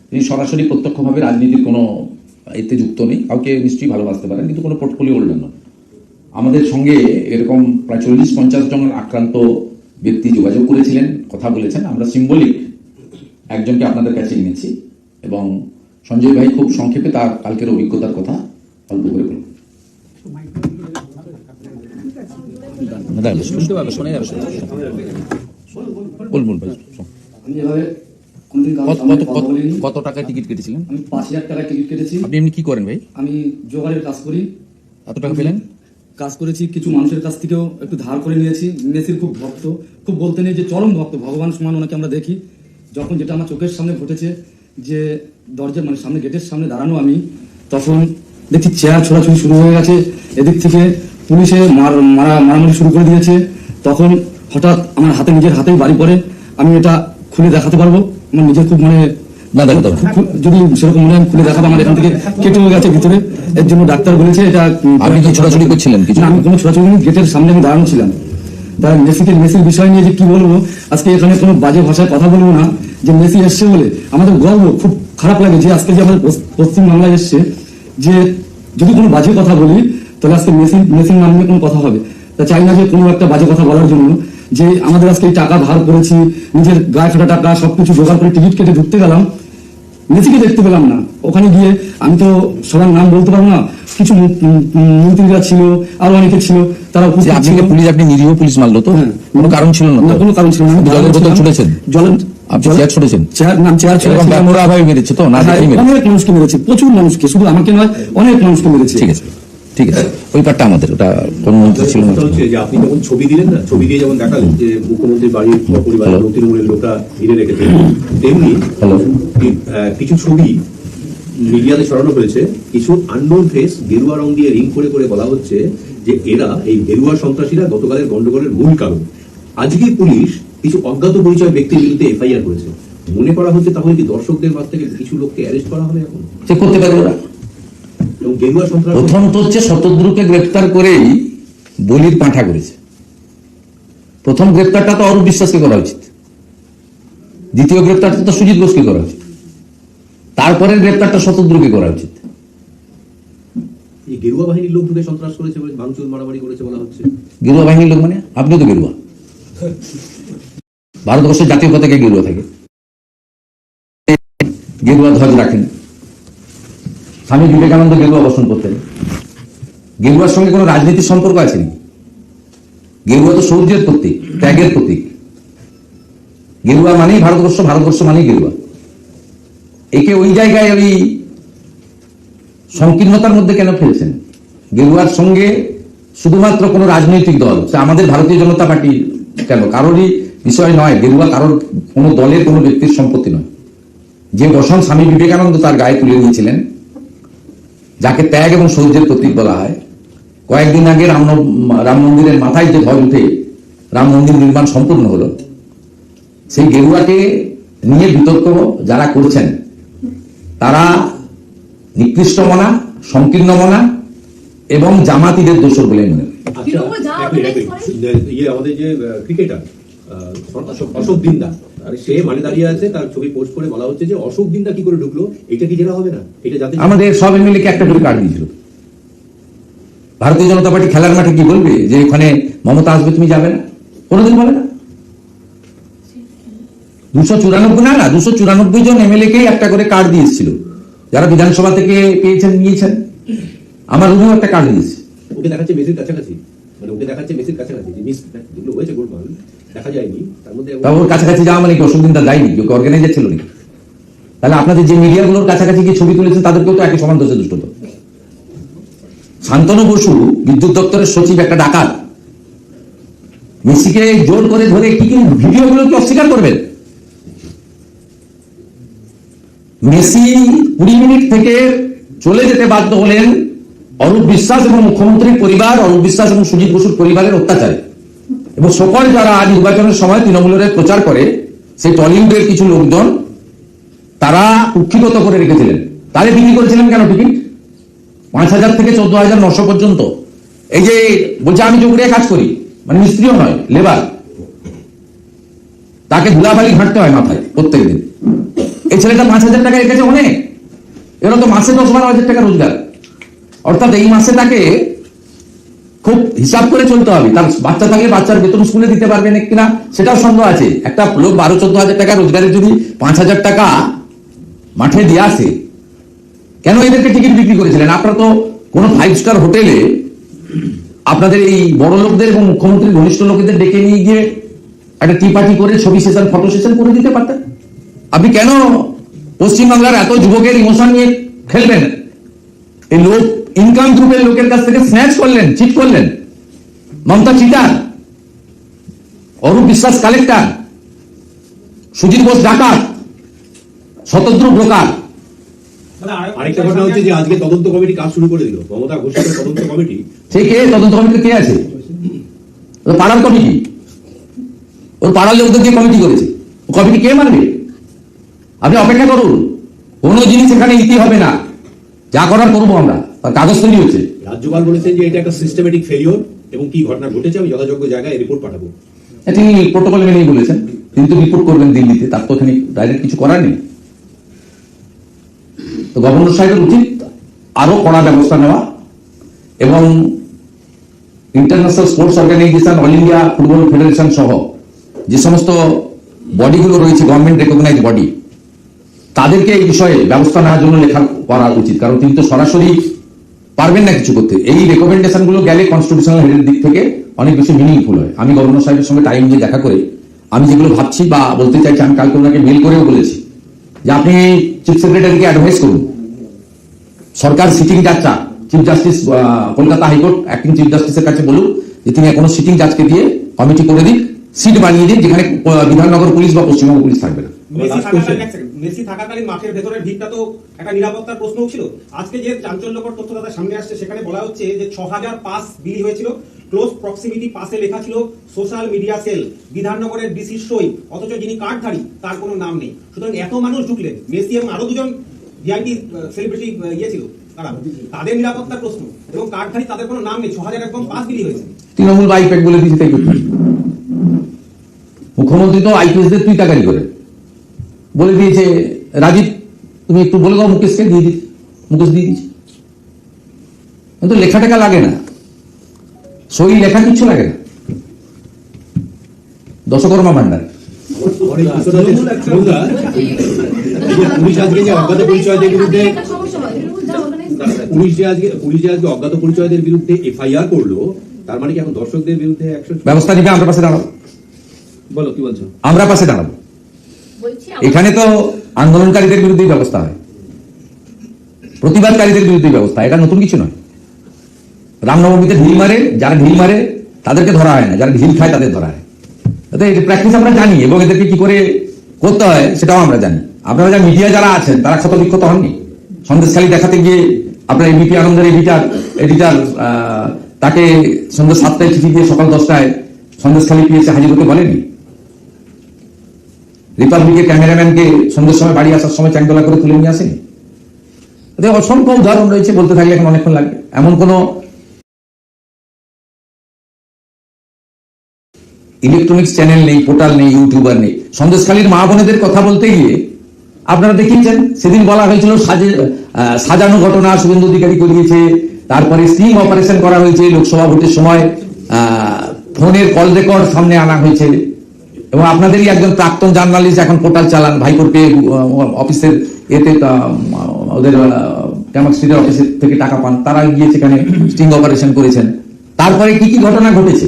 তিনি সরাসরি প্রত্যক্ষভাবে রাজনীতির কোনো এতে যুক্ত নেই, কাউকে নিশ্চয়ই ভালোবাসতে পারেন, কিন্তু কোনো পোর্টফোলিও হোল্ডার নয়। আমাদের সঙ্গে এরকম প্রায় 40-50 জন আক্রান্ত ব্যক্তি যোগাযোগ করেছিলেন, কথা বলেছেন। আমরা সিম্বলিক একজনকে আপনাদের কাছে এনেছি এবং সঞ্জয় ভাই খুব সংক্ষেপে তার কালকের অভিজ্ঞতার কথা অল্প করে বলুন। কত টাকায় টিকিট কেটেছিলেন? আমি 5,000 টাকা টিকিট কেটেছি। আপনি এমনি কি করেন ভাই? আমি জোগাড়ের কাজ করি। এত টাকা পেলেন? কাজ করেছি, কিছু মানুষের কাছ থেকেও একটু ধার করে নিয়েছি। মেসির খুব ভক্ত, খুব বলতে নেই যে চরম ভক্ত, ভগবান সমান ওনাকে আমরা দেখি। যখন যেটা আমার চোখের সামনে ঘটেছে, যে দরজার মানে সামনে গেটের সামনে দাঁড়ানো আমি, তখন দেখছি চেয়ার ছোড়াছুড়ি শুরু হয়ে গেছে, এদিক থেকে পুলিশে মারামারি শুরু করে দিয়েছে। তখন হঠাৎ আমার হাতে, নিজের হাতেই বাড়ি পড়ে। আমি এটা খুলে দেখাতে পারবো, আমার নিজের খুব মানে যদি সেরকম মনে হয় খুলে দেখাবো, আমার এখান থেকে কেটে হয়ে গেছে ভিতরে। এর জন্য ডাক্তার বলেছে এটা। আপনি কি ছোটাছুটি করছিলেন? আমি কোনো ছোটাছুটি নেই, গেটের সামনে আমি দাঁড়ানো ছিলাম। তাই মেসির বিষয় নিয়ে যে কি বলবো, আজকে এখানে কোনো বাজে ভাষায় কথা বলবো না। যে মেসি এসছে বলে আমাদের গর্ব, খুব খারাপ লাগে যে আজকে যে আমাদের পশ্চিম বাংলায় এসছে, যে যদি কোনো বাজে কথা বলি তাহলে আজকে মেসির নাম নিয়ে কোনো কথা হবে। তা চাই না যে কোনো একটা বাজে কথা বলার জন্য, যে আমাদের আজকে এই টাকা ধার করেছি, নিজের গায়ে কাটা টাকা সবকিছু জোগাড় করে টিকিট কেটে ঢুকতে গেলাম, মেসিকে দেখতে পেলাম না। ওখানে গিয়ে আমি তো সবার নাম বলতে পারবো না, কিছু মন্ত্রীরা ছিল, আরো অনেকে ছিল, তারা উপস্থিত ছিল। পুলিশ, আপনি নিরীহ পুলিশ মারলো তো? কোনো কারণ ছিল না? কোনো কারণ ছিল না। জলের বোতল ছুড়েছেন? আপনি চেয়ার ছুড়েছেন? চেয়ার ছেড়ে মেরেছে তো? না, অনেক মানুষকে মেরেছে, প্রচুর মানুষকে, শুধু আমাকে নয়, অনেক মানুষকে মেরেছে। ঠিক আছে, ঠিক আছে, ওই পার্টটা আমাদের, ওটা কোন মন্ত্রী ছিল না। যে আপনি যখন ছবি দিলেন না, ছবি দিয়ে যেমন দেখালেন যে মুখ্যমন্ত্রীর বাড়ির পরিবারের লোক, তৃণমূলের লোকরা ঘিরে রেখেছে, তেমনি কিছু ছবি মিডিয়াতে ছড়ানো হয়েছে। কিছু আননোন ফেস গেরুয়া রং দিয়ে রিং করে করে বলা হচ্ছে যে এরা এই গেরুয়া সন্ত্রাসীরা গতকালের গন্ডগোলের মূল কারণ। আজকে পুলিশ কিছু অজ্ঞাত পরিচয় ব্যক্তির বিরুদ্ধে এফআইআর করেছে, মনে করা হচ্ছে তাহলে কি দর্শকদের মাঝ থেকে কিছু লোককে অ্যারেস্ট করা হবে এখন? সে করতে পারে ওরা। এবং গেরুয়া সন্ত্রাস প্রথমত হচ্ছে শতদ্রুকে গ্রেপ্তার করেই বলির পাঁঠা করেছে। প্রথম গ্রেপ্তারটা তো অরূপ বিশ্বাসকে করা উচিত, দ্বিতীয় গ্রেপ্তারটা তো সুজিত ঘোষকে করা উচিত, তারপরের গ্রেপ্তারটা শতদ্রুকে করা উচিত। এই গেরুয়া বাহিনীর লোক ঢুকে সন্ত্রাস করেছে বলে, ভাঙচুর মারামারি করেছে বলা হচ্ছে। গেরুয়া বাহিনীর লোক মানে আপনিও তো গেরুয়া, ভারতবর্ষের জাতীয় পতাকায় গেরুয়া থাকে, গেরুয়া ধ্বজ রাখেন। স্বামী বিবেকানন্দ গেরুয়া বসন করতেন। গেরুয়ার সঙ্গে কোনো রাজনীতির সম্পর্ক আছে নাকি? গেরুয়া তো সৌর্যের প্রতীক, ত্যাগের প্রতীক। গেরুয়া মানেই ভারতবর্ষ, ভারতবর্ষ মানেই গেরুয়া। একে ওই জায়গায় ওই সংকীর্ণতার মধ্যে কেন ফেলছেন? গেরুয়ার সঙ্গে শুধুমাত্র কোনো রাজনৈতিক দল, আমাদের ভারতীয় জনতা পার্টি কেন, কারোরই বিষয় নয়। গেরুয়া কারোর কোনো দলের কোনো ব্যক্তির সম্পত্তি নয়। যে বসন স্বামী বিবেকানন্দ তার গায়ে তুলে নিয়েছিলেন, যাকে ত্যাগ এবং সৌর্যের প্রতীক বলা হয়, কয়েকদিন আগে রাম মন্দিরের মাথায় যে ধ্বজ উঠে রাম মন্দির নির্মাণ সম্পূর্ণ হলো, সেই গেরুয়াকে নিয়ে বিতর্ক যারা করছেন তারা নিকৃষ্ট মনা, সংকীর্ণ মনা এবং জামাতিদের দোষর বলে মনে হয়। আচ্ছা, আমাদের যে ক্রিকেটার অশোক দিন্দা, সে মানে দাঁড়িয়ে আছে, তার ছবি পোস্ট করে বলা হচ্ছে যে অশোক দিন্দা কি করে ঢুকলো, এটা কি জেরা হবে না? এটা যাতে আমাদের সব এমএলএকে একটা করে কার্ড দিয়েছিল। ভারতীয় জনতা পার্টি খেলার মাঠে কি বলবে যে ওখানে মমতা আসবে, তুমি যাবে না? কোনোদিন বলে না। 294 জন এমএলএকেই একটা করে কার্ড দিয়েছিল, যারা বিধানসভা থেকে পেয়েছেন, নিয়েছেন। আমার রুমেও একটা কার্ড দিয়েছে। ওকে দেখাচ্ছে মেসির কাছাকাছি, মানে ওকে দেখাচ্ছে মেসির কাছাকাছি, যে মিস যেগুলো হয়েছে গোলমাল দেখা যায়নি, তার মধ্যে তা ওর কাছাকাছি যাওয়া মানে কি অশোক দিন তার দায়নি? ওকে অর্গানাইজার ছিল নাকি? তাহলে আপনাদের যে মিডিয়াগুলোর কাছাকাছি গিয়ে ছবি তুলেছেন তাদেরকেও তো একই সমান দোষে দুষ্ট। শান্তনু বসু বিদ্যুৎ দপ্তরের সচিব, একটা ডাকাত, মেসিকে জোর করে ধরে কি কি ভিডিওগুলো কি অস্বীকার করবেন? মেসি 20 মিনিট থেকে চলে যেতে বাধ্য হলেন অরূপ বিশ্বাস এবং মুখ্যমন্ত্রীর পরিবার, অরূপ বিশ্বাস এবং সুজিত বসুর পরিবারের অত্যাচারে। এবং সকল যারা নির্বাচনের সময় তৃণমূলের প্রচার করে, সেই টলিউডের কিছু লোকজন তারা কুক্ষিগত করে রেখেছিলেন। তাহলে বিক্রি করেছিলেন কেন টিকিট? 5,000 থেকে 14,900 পর্যন্ত। এই যে বলছে আমি চৌকুড়িয়া কাজ করি, মানে মিস্ত্রিও নয়, লেবার, তাকে ধুলাবালি ঘাঁটতে হয় মাথায় প্রত্যেকদিন। এই ছেলেটা 5,000 টাকা রেখেছে অনেক। এরা তো মাসে 10-12,000 টাকা রোজগার। অর্থাৎ এই মাসে তাকে খুব হিসাব করে চলতে হবে। তার বাচ্চা থাকলে বাচ্চার বেতন স্কুলে দিতে পারবে না কিনা সেটাও সন্দেহ আছে। একটা লোক 12-14,000 টাকা রোজগারের যদি 5,000 টাকা মাঠে দিয়ে আসে, কেন এদেরকে টিকিট বিক্রি করেছিলেন? আপনারা তো কোনো 5 স্টার হোটেলে আপনাদের এই বড় লোকদের এবং মুখ্যমন্ত্রীর ঘনিষ্ঠ লোকেদের ডেকে নিয়ে গিয়ে একটা টি পার্টি করে ছবি সেশন, ফটো সেশন করে দিতে পারতেন। আপনি কেন পশ্চিমবাংলার এত যুবকের ইমোশন নিয়ে খেলবেন? এই লোক ইনকাম গ্রুপের লোকের কাছ থেকে স্ন্যাচ করলেন, চিট করলেন। মমতা চিটার, অরূপ বিশ্বাস কালেক্টর, সুজিত বোস ডাকাত, শতদ্রু ব্রোকার। আরেকটা ঘটনা হচ্ছে যে আজকে তদন্ত কমিটি কাজ শুরু করে দিল, মমতা ঘোষিত তদন্ত কমিটি। সেই কে তদন্ত কমিটি? কে আছে? পাড়ার কমিটি, ওর পাড়ার লোকদের দিয়ে কমিটি করেছে। ও কমিটি কে মানবে? আপনি অপেক্ষা করুন, কোন জিনিস এখানে ইতি হবে না, যা করার করবো আমরা। কাগজ তৈরি হচ্ছে। রাজ্যপাল বলেছেন যে এটা একটা সিস্টেমেটিক ফেলিওর এবং কি ঘটনা ঘটেছে আমি যথাযোগ্য জায়গায় রিপোর্ট পাঠাবো। তিনি প্রোটোকল মেনেই বলেছেন, তিনি তো রিপোর্ট করবেন দিল্লিতে, তার তো এখানে ডাইরেক্ট কিছু করার নেই। তো গভর্নর সাহেবের উচিত আরো কড়া ব্যবস্থা নেওয়া এবং international sports organisation, all India football federation সহ যে সমস্ত বডিগুলো রয়েছে, গভর্নমেন্ট রেকগনাইজ বডি, তাদেরকে এই বিষয়ে ব্যবস্থা নেওয়ার জন্য লেখা করা উচিত। কারণ তিনি তো সরাসরি পারবেন না কিছু করতে। এই রেকমেন্ডেশন গুলো গেলে কনস্টিটিউশনাল হেডের দিক থেকে অনেক বেশি মিনিংফুল হয়। আমি গভর্নর সাহেবের সঙ্গে টাইম দিয়ে দেখা করে আমি যেগুলো ভাবছি বা বলতে চাইছি, আমি কালকে ওনাকে মেল করেও বলেছি যে আপনি চিফ সেক্রেটারিকে অ্যাডভাইস করুন। সরকার সিটিং জাজটা, chief justice Kolkata high court acting chief জাস্টিসের কাছে বলুন যে তিনি কোনো সিটিং জাজকে দিয়ে কমিটি করে দিন, সিট বানিয়ে দিন, যেখানে বিধাননগর পুলিশ বা পশ্চিমবঙ্গ পুলিশ থাকবে না। মেসি থাকাকালীন মাঠের ভেতরের ভিড়টা তো একটা নিরাপত্তার প্রশ্নও ছিল। আজকে যে চাঞ্চল্যকর তথ্য তাদের সামনে আসছে, সেখানে বলা হচ্ছে যে 6000 পাস বিলি হয়েছিল, ক্লোজ প্রক্সিমিটি পাসে লেখা ছিল সোশ্যাল মিডিয়া সেল, বিধাননগরের ডিসির সই, অথচ যিনি কার্ডধারী তার কোনো নাম নেই। সুতরাং এত মানুষ ঢুকলেন, মেসি এবং আরো দুজন ভিআইপি সেলিব্রিটি ছিল, তাদের নিরাপত্তার প্রশ্ন এবং কার্ডধারী তাদের কোনো নাম নেই, 6000 একদম পাস বিলি হয়েছে। তৃণমূল আইপ্যাক বলে দিয়েছে, তাই মুখ্যমন্ত্রী তো আইপিএসদের তুইতাকারি করে বলে দিয়েছে, রাজীব তুমি একটু বলে দাও মুকেশকে, দিয়ে দিচ্ছে, মুকেশ দিয়ে দিচ্ছে। কিন্তু লেখা টেখা লাগে না, সই লেখা কিচ্ছু লাগে না, দশকর্মা ভান্ডার। পুলিশ আজকে যে অজ্ঞাত পরিচয়দের বিরুদ্ধে অজ্ঞাত পরিচয়দের বিরুদ্ধে এফআইআর করলো, তার মানে কি এখন দর্শকদের বিরুদ্ধে ব্যবস্থা নিবে? আমরা পাশে দাঁড়াবো। বলো কি বলছো? আমরা পাশে দাঁড়াবো। এখানে তো আন্দোলনকারীদের বিরুদ্ধে ব্যবস্থা হয়, প্রতিবাদকারীদের বিরুদ্ধে ব্যবস্থা, এটা নতুন কিছু নয়। রামনবমীতে ঢিল মারে, যারা ঢিল মারে তাদেরকে ধরা হয় না, যারা ঢিল খায় তাদের ধরা হয়। প্র্যাকটিস আমরা জানি এবং এদেরকে কি করে করতে হয় সেটাও আমরা জানি। আপনারা যা মিডিয়া যারা আছেন তারা ক্ষত বিক্ষত হননি। সন্দেশখালী দেখাতে গিয়ে আপনার এবিপি আনন্দের এডিটার তাকে সন্ধ্যা 7টায় চিঠি দিয়ে সকাল 10টায় সন্দেশখালী পিএসে হাজির হতে বলেনি। রিপাবলিকের ক্যামেরাম্যানকে সন্ধ্যের সময় বাড়ি আসার সময় চ্যাংদোলা করে তুলে নিয়ে আসেনি। অসংখ্য উদাহরণ রয়েছে, বলতে থাকলে এখন অনেকক্ষণ লাগবে। এমন কোন ইলেকট্রনিক্স চ্যানেল নেই, পোর্টাল নেই, ইউটিউবার নেই। সন্দেশখালীর মা বোনেদের কথা বলতে গিয়ে আপনারা দেখিয়েছেন, সেদিন বলা হয়েছিল সাজানো ঘটনা শুভেন্দু অধিকারী করিয়েছে, তারপরে স্টিং অপারেশন করা হয়েছে, লোকসভা ভোটের সময় ফোনের কল রেকর্ড সামনে আনা হয়েছে। এবং আপনাদেরই একজন প্রাক্তন জার্নালিস্ট এখন পোর্টাল চালান, ভাইপোর পেয়ে অফিসের এতে ওদের ক্যামাক স্ট্রিটের অফিসের থেকে টাকা পান, তারা গিয়ে সেখানে স্টিং অপারেশন করেছেন। তারপরে কি কি ঘটনা ঘটেছে,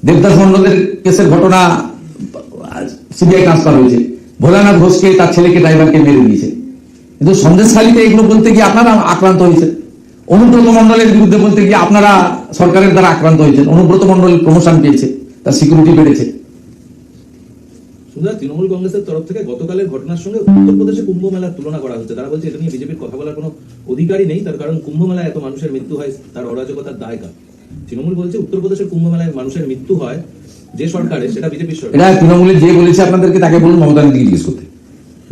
দেবদাস মন্ডলের কেসের ঘটনা সিবিআই ট্রান্সফার হয়েছে, ভোলানাথ ঘোষকে তার ছেলেকে ড্রাইভারকে মেরে দিয়েছে। কিন্তু সন্দেশখালীতে এগুলো বলতে গিয়ে আপনারা আক্রান্ত হয়েছেন। অনুব্রত মন্ডলের বিরুদ্ধে বলতে গিয়ে আপনারা সরকারের দ্বারা আক্রান্ত হয়েছেন। অনুব্রত মন্ডল প্রমোশন পেয়েছে, তার সিকিউরিটি বেড়েছে। তৃণমূল কংগ্রেসের তরফ থেকে গতকালের ঘটনার সঙ্গে উত্তরপ্রদেশে কুম্ভ মেলার তুলনা করা হচ্ছে। তারা বলছে এটা নিয়ে বিজেপির কথা বলার কোনো অধিকারই নেই, তার কারণ কুম্ভ মেলায় এত মানুষের মৃত্যু হয়, তার অরাজকতার দায় কার? তৃণমূল বলছে উত্তরপ্রদেশের কুম্ভ মেলায় মানুষের মৃত্যু হয় যে সরকারে, সেটা বিজেপির সরকার। এটা তৃণমূলের যে বলেছে আপনাদেরকে তাকে বলুন, মমতা দিকে জিজ্ঞেস করতে।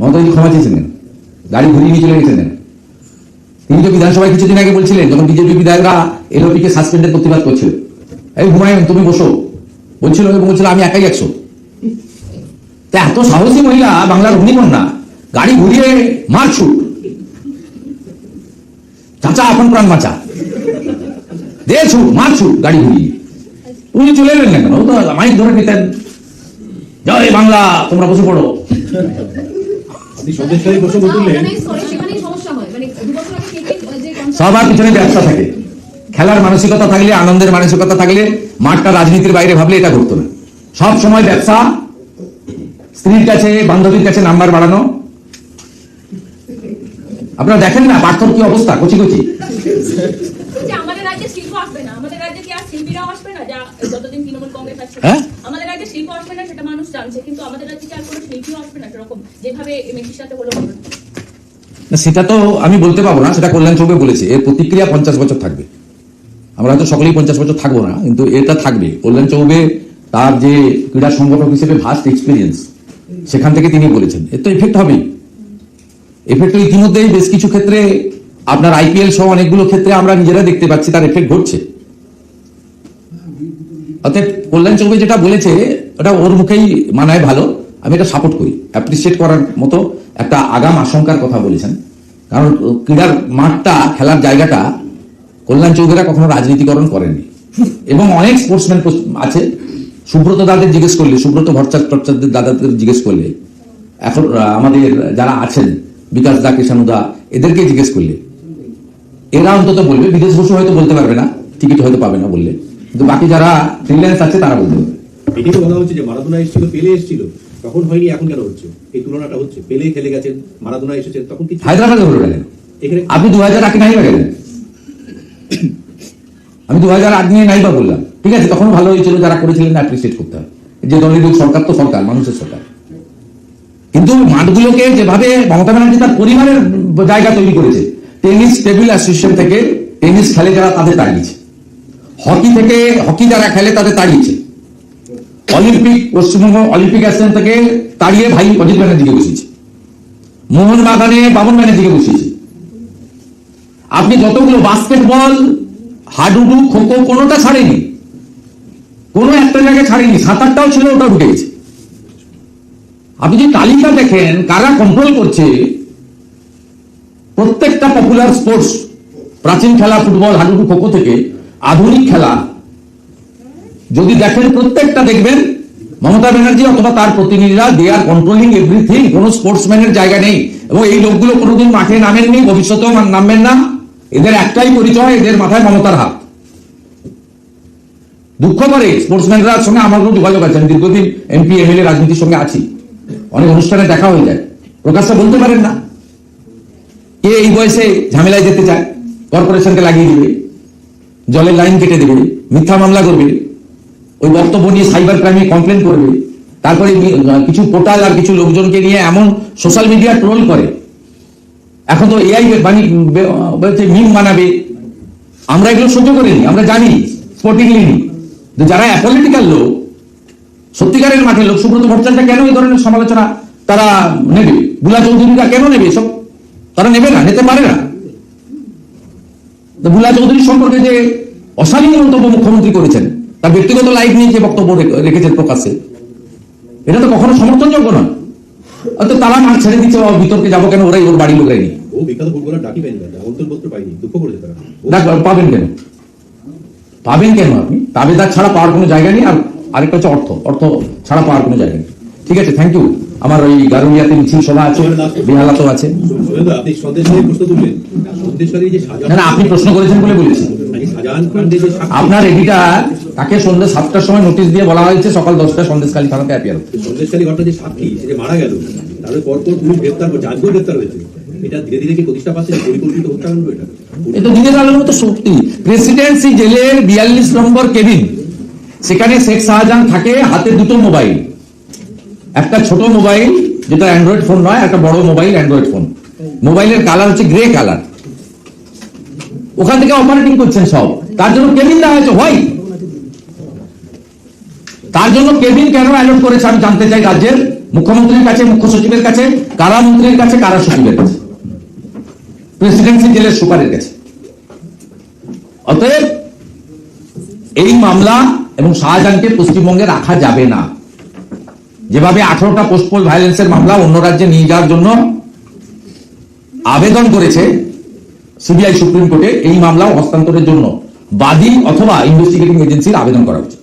মমতা ক্ষমা চেয়েছেন কেন? গাড়ি ঘুরিয়ে নিয়ে চলে গেছেন কেন? তিনি তো বিধানসভায় কিছুদিন আগে বলছিলেন, যখন বিজেপি বিধায়করা এলওপি কে সাসপেন্ডের প্রতিবাদ করছিল, এই হুমায়ুন তুমি বসো বলছিল, এবং বলছিল আমি একাই 100। এত সাহসী মহিলা বাংলার অগ্নিকন্যা, গাড়ি ঘুরিয়ে মারছু, চাচা আপন প্রাণ বাঁচা, দেখছু মারছু গাড়ি ঘুরিয়ে, উনি চলে এলেন না কেন? ও তো মাইক ধরে নিতেন, জয় বাংলা তোমরা বসে পড়ো। সন্দেশখালী প্রসঙ্গ তুললেন, সবার পিছনে ব্যবসা থাকে। খেলার মানসিকতা থাকলে, আনন্দের মানসিকতা থাকলে, মাঠটা রাজনীতির বাইরে ভাবলে এটা করতো না। সব সময় ব্যবসা, স্ত্রীর কাছে বান্ধবীর কাছে নাম্বার বাড়ানো। আপনারা দেখেন না পার্থর কি অবস্থা, কচি কচি। আমাদের রাজ্যে শিল্প আসবে না, আমাদের রাজ্যে কি আর শিল্পীরাও আসবে না? যা যতদিন তৃণমূল কংগ্রেস আছে, আমাদের রাজ্যে শিল্প আসবে না সেটা মানুষ জানছে, কিন্তু আমাদের রাজ্যে কি আর কোনো শিল্পীও আসবে না সেরকম যেভাবে মেসির সাথে হলো? সেটা তো আমি বলতে পারবো না, সেটা কল্যাণ চৌবে বলেছে। এর প্রতিক্রিয়া 50 বছর থাকবে। আমরা হয়তো সকলেই 50 বছর থাকবো না, কিন্তু এটা থাকবে। কল্যাণ চৌবে তার যে ক্রীড়া সংগঠক হিসেবে ভাস্ট এক্সপিরিয়েন্স, সেখান থেকে তিনি বলেছেন এর তো এফেক্ট হবেই। এফেক্ট ইতিমধ্যেই বেশ কিছু ক্ষেত্রে, আপনার আইপিএল সহ অনেকগুলো ক্ষেত্রে আমরা নিজেরা দেখতে পাচ্ছি তার এফেক্ট ঘটছে। অর্থাৎ কল্যাণ চৌবে যেটা বলেছে ওটা ওর মুখেই মানায় ভালো, আমি এটা সাপোর্ট করি। অ্যাপ্রিসিয়েট করার মতো একটা আগাম আশঙ্কার কথা বলেছেন, কারণ ক্রীড়ার মাঠটা, খেলার জায়গাটা কল্যাণ চৌধুরীরা কখনো রাজনীতিকরণ করেননি। এবং অনেক স্পোর্টসম্যান আছে, সুব্রত দাদের জিজ্ঞেস করলে, সুব্রত ভট্টাচার্যদের দাদাদের জিজ্ঞেস করলে, এখন আমাদের যারা আছেন বিকাশ দা, কৃষাণু দা, এদেরকে জিজ্ঞেস করলে এরা অন্তত বলবে। বিদেশ বসু হয়তো বলতে পারবে না, টিকিট হয়তো পাবে না বললে, কিন্তু বাকি যারা ফ্রিল্যান্স আছে তারা বলতে পারবে। এটি তো বলা হচ্ছে যে মারাদোনা এসেছিল, পেলে এসেছিল, তখন হয়নি, এখন কেন হচ্ছে? এই তুলনাটা হচ্ছে, পেলে খেলে গেছেন, মারাদোনা এসেছেন, তখন কি হায়দ্রাবাদে হলো গেলেন? এখানে আপনি 2008 নাই বা গেলেন? আমি 2008 নিয়ে নাই বা বললাম, ঠিক আছে, তখন ভালো হয়েছিল, যারা করেছিলেন অ্যাপ্রিসিয়েট করতে হবে। যে দলের সরকার তো সরকার, মানুষের সরকার, কিন্তু মাঠগুলোকে যেভাবে মমতা ব্যানার্জি তার পরিবারের জায়গা তৈরি করেছে, টেনিস টেবিল অ্যাসোসিয়েশন থেকে টেনিস খেলে যারা তাদের তাড়িয়েছে, হকি থেকে হকি যারা খেলে তাদের তাড়িয়েছে, অলিম্পিক পশ্চিমবঙ্গ অলিম্পিক অ্যাসোসিয়েশন থেকে তাড়িয়ে ভাই অজিত ব্যানার্জিকে বসিয়েছে, মোহনবাগানে বাবন ব্যানার্জিকে বসিয়েছে। আপনি যতগুলো বাস্কেটবল, হাডুডু, খোখো কোনোটা ছাড়েনি, কোনো একটা জায়গায় ছাড়েনি, 7-8টাও ছিল, ওটা ঢুকে গেছে। আপনি যদি তালিকা দেখেন কারা কন্ট্রোল করছে, প্রত্যেকটা পপুলার স্পোর্টস, প্রাচীন খেলা ফুটবল, হাডুডু, খোখো থেকে আধুনিক খেলা যদি দেখেন, প্রত্যেকটা দেখবেন মমতা ব্যানার্জি অথবা তার প্রতিনিধিরা দে আর কন্ট্রোলিং এভরিথিং। কোনো স্পোর্টসম্যানের জায়গা নেই এবং এই লোকগুলো কোনোদিন মাঠে নামেননি, ভবিষ্যতেও নামবেন না। এদের একটাই পরিচয়, এদের মাথায় মমতার হাত। দুঃখ করে স্পোর্টসম্যানরা সঙ্গে আমার কোনো যোগাযোগ আছে, আমি দীর্ঘদিন এমপি এমএলএ রাজনীতির সঙ্গে আছি, অনেক অনুষ্ঠানে দেখা হয়ে যায়, প্রকাশ্যে বলতে পারেন না কে এই বয়সে ঝামেলায় যেতে চায়, কর্পোরেশনকে লাগিয়ে দিবে, জলের লাইন কেটে দেবে, মিথ্যা মামলা করবে, ওই বক্তব্য নিয়ে সাইবার ক্রাইমে কমপ্লেন করবে, তারপরে কিছু পোর্টাল আর কিছু লোকজনকে নিয়ে এমন সোশ্যাল মিডিয়া ট্রোল করে। এখন তো এআই মিম বানাবে, আমরা এগুলো সহ্য করিনি, আমরা জানি স্পটিংলি। যারা অ্যাপলিটিক্যাল লোক, সত্যিকারের মাঠে লোক, সুব্রত ভট্টাচার্য কেন এই ধরনের সমালোচনা তারা নেবে? বুলা চৌধুরীরা কেন নেবে? সব তারা নেবে না, নিতে পারে না। বুলা চৌধুরী সম্পর্কে যে অশালীন মন্তব্য মুখ্যমন্ত্রী করেছেন, তার ব্যক্তিগত লাইফ নিয়ে যে বক্তব্য রেখেছেন প্রকাশ্যে, এটা তো কখনো সমর্থনযোগ্য নয়। অর্থাৎ তারা মাঠ ছেড়ে দিচ্ছে, বিতর্কে যাবো কেন, ওরাই ওর বাড়ি লোকরাই নেই। ও বিখ্যাত ফুটবলার ডাকি পাইনি, আমন্ত্রণপত্র পাইনি, দুঃখ করেছে তারা। পাবেন কেন? পাবেন কেন? আপনি দাবিদার ছাড়া পাওয়ার কোনো জায়গা নেই। আর আরেকটা হচ্ছে অর্থ ছাড়া পাওয়ার কোনো জায়গা নেই। ঠিক আছে, থ্যাংক ইউ। আমার ওই গারুলিয়াতে মিছিল সভা আছে, বেহালাতেও আছে। আপনি সন্দেশকারী প্রশ্ন তুললেন, সন্দেশকারী যে না, আপনি প্রশ্ন করেছেন বলে বলেছি। শাহজাহান খানদের যে আপনার এডিটার, তাকে সন্ধ্যে 7টার সময় নোটিশ দিয়ে বলা হয়েছে সকাল 10টায় সন্দেশখালী থানাতে অ্যাপিয়ার হতে। সন্দেশকারী ঘটনা যে সাক্ষী, সে যে মারা গেল, তারপরে পরপর পুলিশ গ্রেপ্তার করছে, আজকেও গ্রেপ্তার হয়েছে। এটা ধীরে ধীরে কি প্রতিষ্ঠা পাচ্ছে পরিকল্পিত হত্যাকাণ্ড? এটা দিনের আলোর মতো সত্যি। প্রেসিডেন্সি জেলের 42 নম্বর কেবিন, সেখানে শেখ শাহজাহান থাকে, হাতে দুটো মোবাইল, একটা ছোট মোবাইল যেটা অ্যান্ড্রয়েড ফোন নয়, একটা বড় মোবাইল অ্যান্ড্রয়েড ফোন। মোবাইলের কালার হচ্ছে গ্রে কালার। ওখান থেকে অপারেটিং করছেন সব। তার জন্য কেবিন দেওয়া হয়েছে, হয় তার জন্য কেবিন কেন অ্যালট করেছে আমি জানতে চাই রাজ্যের মুখ্যমন্ত্রীর কাছে, মুখ্য সচিবের কাছে, কারা মন্ত্রীর কাছে, কারা সচিবের কাছে, প্রেসিডেন্সি জেলের সুপারের কাছে। অতএব এই মামলা এবং শাহজাহানকে পশ্চিমবঙ্গে রাখা যাবে না। যেভাবে 18টা পোস্টপোল ভায়োলেন্সের মামলা অন্য রাজ্যে নিয়ে যাওয়ার জন্য আবেদন করেছে সিবিআই সুপ্রিম কোর্টে, এই মামলাও হস্তান্তরের জন্য বাদী অথবা ইনভেস্টিগেটিং এজেন্সির আবেদন করা উচিত।